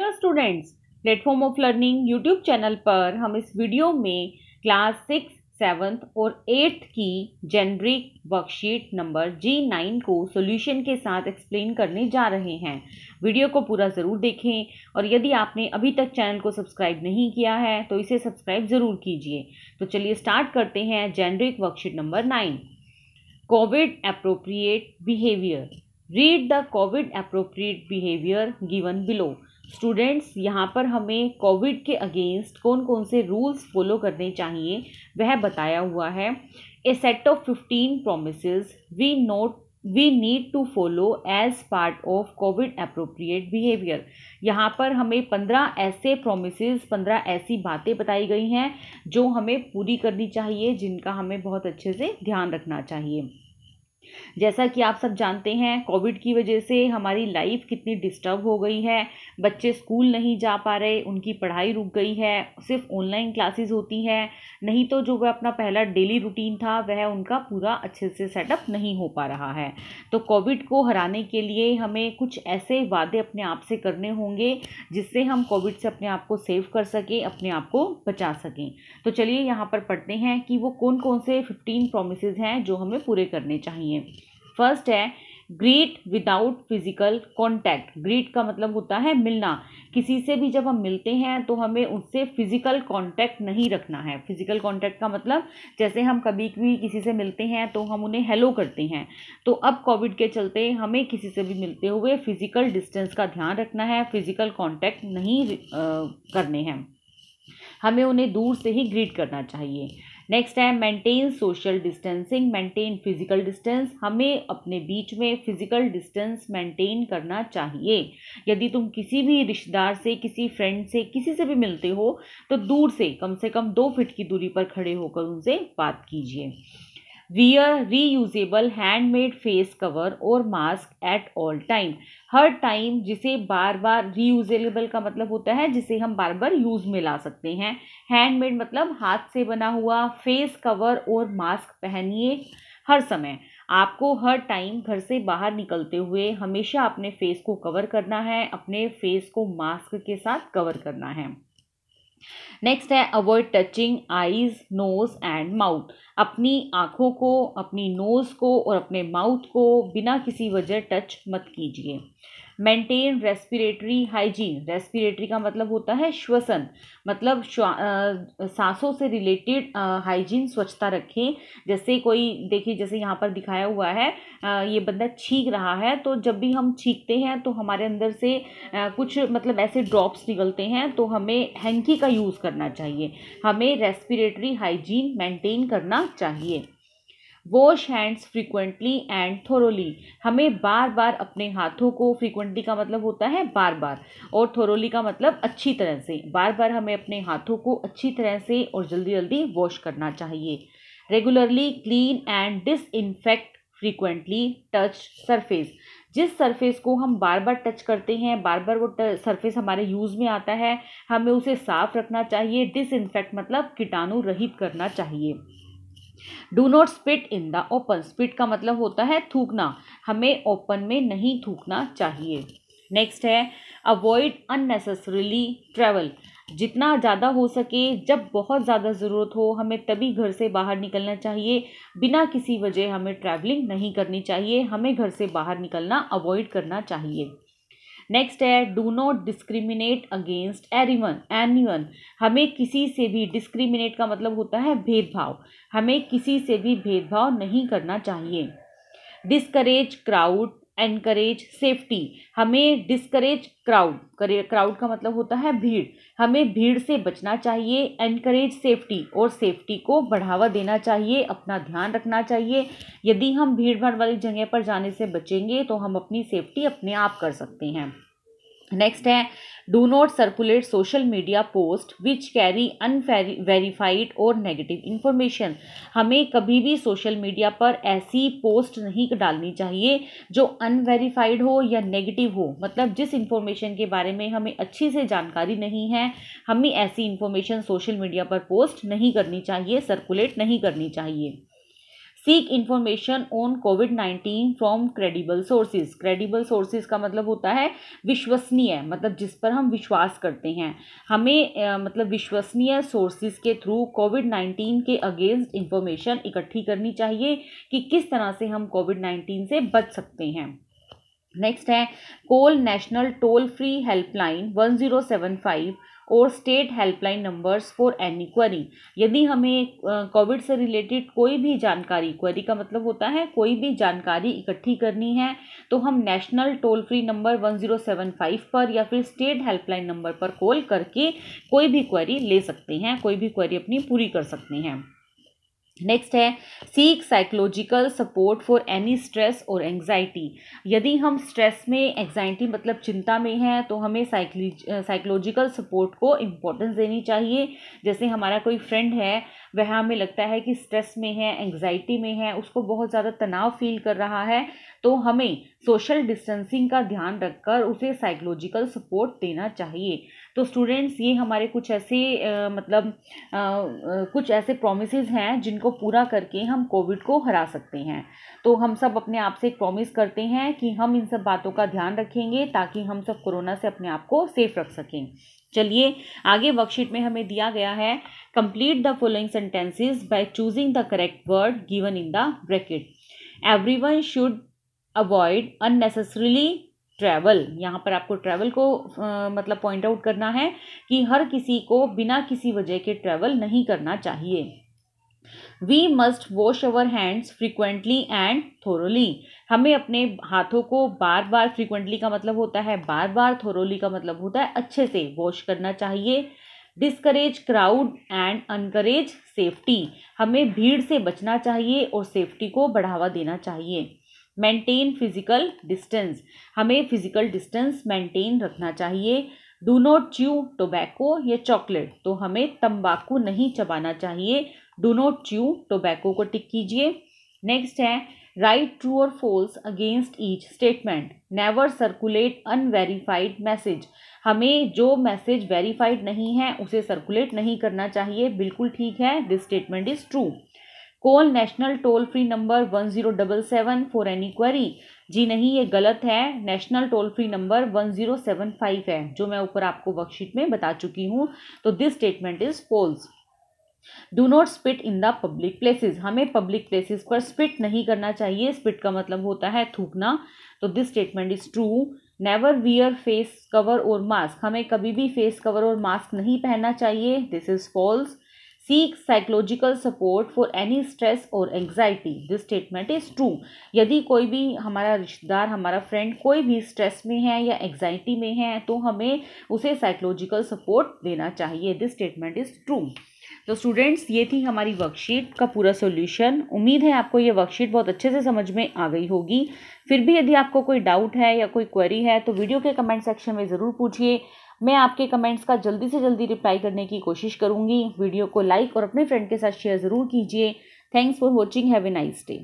Dear students, platform of learning YouTube channel पर हम इस वीडियो में क्लास 6, 7th और 8th की जेनरिक वर्कशीट नंबर G9 को सॉल्यूशन के साथ एक्सप्लेन करने जा रहे हैं। वीडियो को पूरा ज़रूर देखें और यदि आपने अभी तक चैनल को सब्सक्राइब नहीं किया है तो इसे सब्सक्राइब ज़रूर कीजिए। तो चलिए स्टार्ट करते हैं generic worksheet number 9। Covid appropriate behaviour. Read the Covid appropriate behaviour given below. Students, यहाँ पर हमें कोविड के अगेंस्ट कौन कौन से रूल्स फॉलो करने चाहिए वह बताया हुआ है। A set of 15 promises we need to follow as part of COVID appropriate behaviour. यहाँ पर हमें 15 ऐसे प्रोमिसेस, 15 ऐसी बातें बताई गई हैं जो हमें पूरी करनी चाहिए, जिनका हमें बहुत अच्छे से ध्यान रखना चाहिए। जैसा कि आप सब जानते हैं, कोविड की वजह से हमारी लाइफ कितनी डिस्टर्ब हो गई है। बच्चे स्कूल नहीं जा पा रहे, उनकी पढ़ाई रुक गई है, सिर्फ ऑनलाइन क्लासेस होती हैं, नहीं तो जो वह अपना पहला डेली रूटीन था वह उनका पूरा अच्छे से सेटअप नहीं हो पा रहा है। तो कोविड को हराने के लिए हमें कुछ ऐसे वादे अपने आप से करने होंगे जिससे हम कोविड से अपने आप को सेव कर सकें, अपने आप को बचा सकें। तो चलिए यहाँ पर पढ़ते हैं कि वो कौन कौन से 15 प्रोमिसेस हैं जो हमें पूरे करने चाहिए। फर्स्ट है greet without physical contact. Greet का मतलब होता है मिलना। किसी से भी जब हम मिलते हैं तो हमें उससे फिजिकल कॉन्टैक्ट नहीं रखना है। फिजिकल कॉन्टैक्ट का मतलब जैसे हम कभी भी किसी से मिलते हैं तो हम उन्हें हेलो करते हैं, तो अब कोविड के चलते हमें किसी से भी मिलते हुए फिजिकल डिस्टेंस का ध्यान रखना है, फिजिकल कॉन्टैक्ट नहीं करने हैं, हमें उन्हें दूर से ही ग्रीट करना चाहिए। नेक्स्ट है maintain social distancing, maintain physical distance. हमें अपने बीच में फिजिकल डिस्टेंस मेंटेन करना चाहिए। यदि तुम किसी भी रिश्तेदार से, किसी फ्रेंड से, किसी से भी मिलते हो तो दूर से कम 2 फीट की दूरी पर खड़े होकर उनसे बात कीजिए। Wear reusable handmade face cover और मास्क एट ऑल टाइम। हर टाइम जिसे बार बार, रीयूजेबल का मतलब होता है जिसे हम बार बार यूज में ला सकते हैं, हैंडमेड मतलब हाथ से बना हुआ, फेस कवर और मास्क पहनिए हर समय। आपको हर टाइम घर से बाहर निकलते हुए हमेशा अपने फेस को कवर करना है, अपने फेस को मास्क के साथ कवर करना है। नेक्स्ट है avoid touching eyes, nose and mouth. अपनी आँखों को, अपनी नोज़ को और अपने माउथ को बिना किसी वजह टच मत कीजिए। Maintain respiratory hygiene. रेस्पिरेटरी का मतलब होता है श्वसन, मतलब सांसों से रिलेटेड हाइजीन, स्वच्छता रखें। जैसे कोई देखिए, जैसे यहाँ पर दिखाया हुआ है, ये बंदा छींक रहा है, तो जब भी हम छींकते हैं तो हमारे अंदर से कुछ मतलब ऐसे ड्रॉप्स निकलते हैं, तो हमें हैंकी का यूज़ करना चाहिए। हमें रेस्पिरेटरी हाइजीन मेंटेन करना चाहिए। Wash hands frequently and thoroughly. हमें बार बार अपने हाथों को, फ्रीक्वेंटली का मतलब होता है बार बार, और थोरोली का मतलब अच्छी तरह से, बार बार हमें अपने हाथों को अच्छी तरह से और जल्दी जल्दी वॉश करना चाहिए। Regularly clean and disinfect frequently touch surface. जिस सरफेस को हम बार बार टच करते हैं, बार बार वो सरफेस हमारे यूज़ में आता है, हमें उसे साफ रखना चाहिए। डिसइंफेक्ट मतलब कीटाणु रहित करना चाहिए। Do not spit in the open. Spit का मतलब होता है थूकना, हमें ओपन में नहीं थूकना चाहिए। नेक्स्ट है अवॉइड अननेसेसरीली ट्रैवल। जितना ज़्यादा हो सके, जब बहुत ज़्यादा ज़रूरत हो, हमें तभी घर से बाहर निकलना चाहिए। बिना किसी वजह हमें ट्रैवलिंग नहीं करनी चाहिए, हमें घर से बाहर निकलना अवॉइड करना चाहिए। नेक्स्ट है do not discriminate against anyone. हमें किसी से भी, डिस्क्रिमिनेट का मतलब होता है भेदभाव, हमें किसी से भी भेदभाव नहीं करना चाहिए। Discourage crowd, encourage safety. हमें डिस्करेज क्राउड का मतलब होता है भीड़, हमें भीड़ से बचना चाहिए। एनकरेज सेफ्टी, और सेफ्टी को बढ़ावा देना चाहिए, अपना ध्यान रखना चाहिए। यदि हम भीड़ भाड़ वाली जगह पर जाने से बचेंगे तो हम अपनी सेफ्टी अपने आप कर सकते हैं। नेक्स्ट है do not circulate social media post which carry unverified और नेगेटिव इंफॉर्मेशन। हमें कभी भी सोशल मीडिया पर ऐसी पोस्ट नहीं डालनी चाहिए जो अनवेरीफाइड हो या नेगेटिव हो, मतलब जिस इंफॉर्मेशन के बारे में हमें अच्छी से जानकारी नहीं है, हमें ऐसी इंफॉर्मेशन सोशल मीडिया पर पोस्ट नहीं करनी चाहिए, सर्कुलेट नहीं करनी चाहिए। Seek information on covid from credible sources. Credible sources का मतलब होता है विश्वसनीय, मतलब जिस पर हम विश्वास करते हैं। हमें मतलब विश्वसनीय सोर्सेज के थ्रू कोविड-19 के अगेंस्ट इंफॉर्मेशन इकट्ठी करनी चाहिए कि किस तरह से हम कोविड-19 से बच सकते हैं। नेक्स्ट है call national toll free helpline 1075 और state helpline numbers for any query. यदि हमें कोविड से रिलेटेड कोई भी जानकारी, क्वेरी का मतलब होता है कोई भी जानकारी इकट्ठी करनी है, तो हम नेशनल टोल फ्री नंबर 1075 पर या फिर स्टेट हेल्पलाइन नंबर पर कॉल करके कोई भी क्वेरी ले सकते हैं, कोई भी क्वेरी अपनी पूरी कर सकते हैं। नेक्स्ट है seek psychological support for any stress और एंग्जाइटी। यदि हम स्ट्रेस में, एंग्जाइटी मतलब चिंता में हैं, तो हमें साइकोलॉजिकल सपोर्ट को इम्पोर्टेंस देनी चाहिए। जैसे हमारा कोई फ्रेंड है, वह हमें लगता है कि स्ट्रेस में है, एंग्जाइटी में है, उसको बहुत ज़्यादा तनाव फील कर रहा है, तो हमें सोशल डिस्टेंसिंग का ध्यान रखकर उसे साइकोलॉजिकल सपोर्ट देना चाहिए। तो स्टूडेंट्स, ये हमारे कुछ ऐसे कुछ ऐसे प्रोमिसेस हैं जिनको पूरा करके हम कोविड को हरा सकते हैं। तो हम सब अपने आप से एक प्रॉमिस करते हैं कि हम इन सब बातों का ध्यान रखेंगे ताकि हम सब कोरोना से अपने आप को सेफ रख सकें। चलिए आगे वर्कशीट में हमें दिया गया है complete the following sentences by choosing the correct word given in the bracket. Everyone should avoid unnecessarily travel. यहाँ पर आपको ट्रैवल को मतलब पॉइंट आउट करना है कि हर किसी को बिना किसी वजह के ट्रैवल नहीं करना चाहिए। We must wash our hands frequently and thoroughly. हमें अपने हाथों को बार बार, फ्रिक्वेंटली का मतलब होता है बार बार, थोरोली का मतलब होता है अच्छे से वॉश करना चाहिए। Discourage crowd and encourage safety. हमें भीड़ से बचना चाहिए और सेफ्टी को बढ़ावा देना चाहिए। Maintain physical distance. हमें फिजिकल डिस्टेंस मेंटेन रखना चाहिए। डू नॉट च्यू टोबैको या चॉकलेट। तो हमें तंबाकू नहीं चबाना चाहिए। डू नॉट च्यू टोबैको को टिक कीजिए। नेक्स्ट है राइट ट्रू और false against each statement. Never circulate unverified message. हमें जो मैसेज वेरीफाइड नहीं है उसे सर्कुलेट नहीं करना चाहिए। बिल्कुल ठीक है, this statement is true. Call national toll free number 1077 for any query. जी नहीं, ये गलत है। नेशनल टोल फ्री नंबर 1075 है, जो मैं ऊपर आपको वर्कशीट में बता चुकी हूँ। तो this statement is false. Do not spit in the public places. हमें पब्लिक प्लेसेस पर स्पिट नहीं करना चाहिए। स्पिट का मतलब होता है थूकना। तो this statement is true. Never wear face cover और मास्क। हमें कभी भी फेस कवर और मास्क नहीं पहनना चाहिए। This is false. Seek psychological support for any stress और anxiety. This statement is true. यदि कोई भी हमारा रिश्तेदार, हमारा फ्रेंड कोई भी स्ट्रेस में है या एंग्जाइटी में है, तो हमें उसे साइकोलॉजिकल सपोर्ट देना चाहिए। This statement is true. तो स्टूडेंट्स, ये थी हमारी वर्कशीट का पूरा सॉल्यूशन। उम्मीद है आपको ये वर्कशीट बहुत अच्छे से समझ में आ गई होगी। फिर भी यदि आपको कोई डाउट है या कोई क्वेरी है तो वीडियो के कमेंट सेक्शन में ज़रूर पूछिए। मैं आपके कमेंट्स का जल्दी से जल्दी रिप्लाई करने की कोशिश करूँगी। वीडियो को लाइक और अपने फ्रेंड के साथ शेयर ज़रूर कीजिए। Thanks for watching. Have a nice day.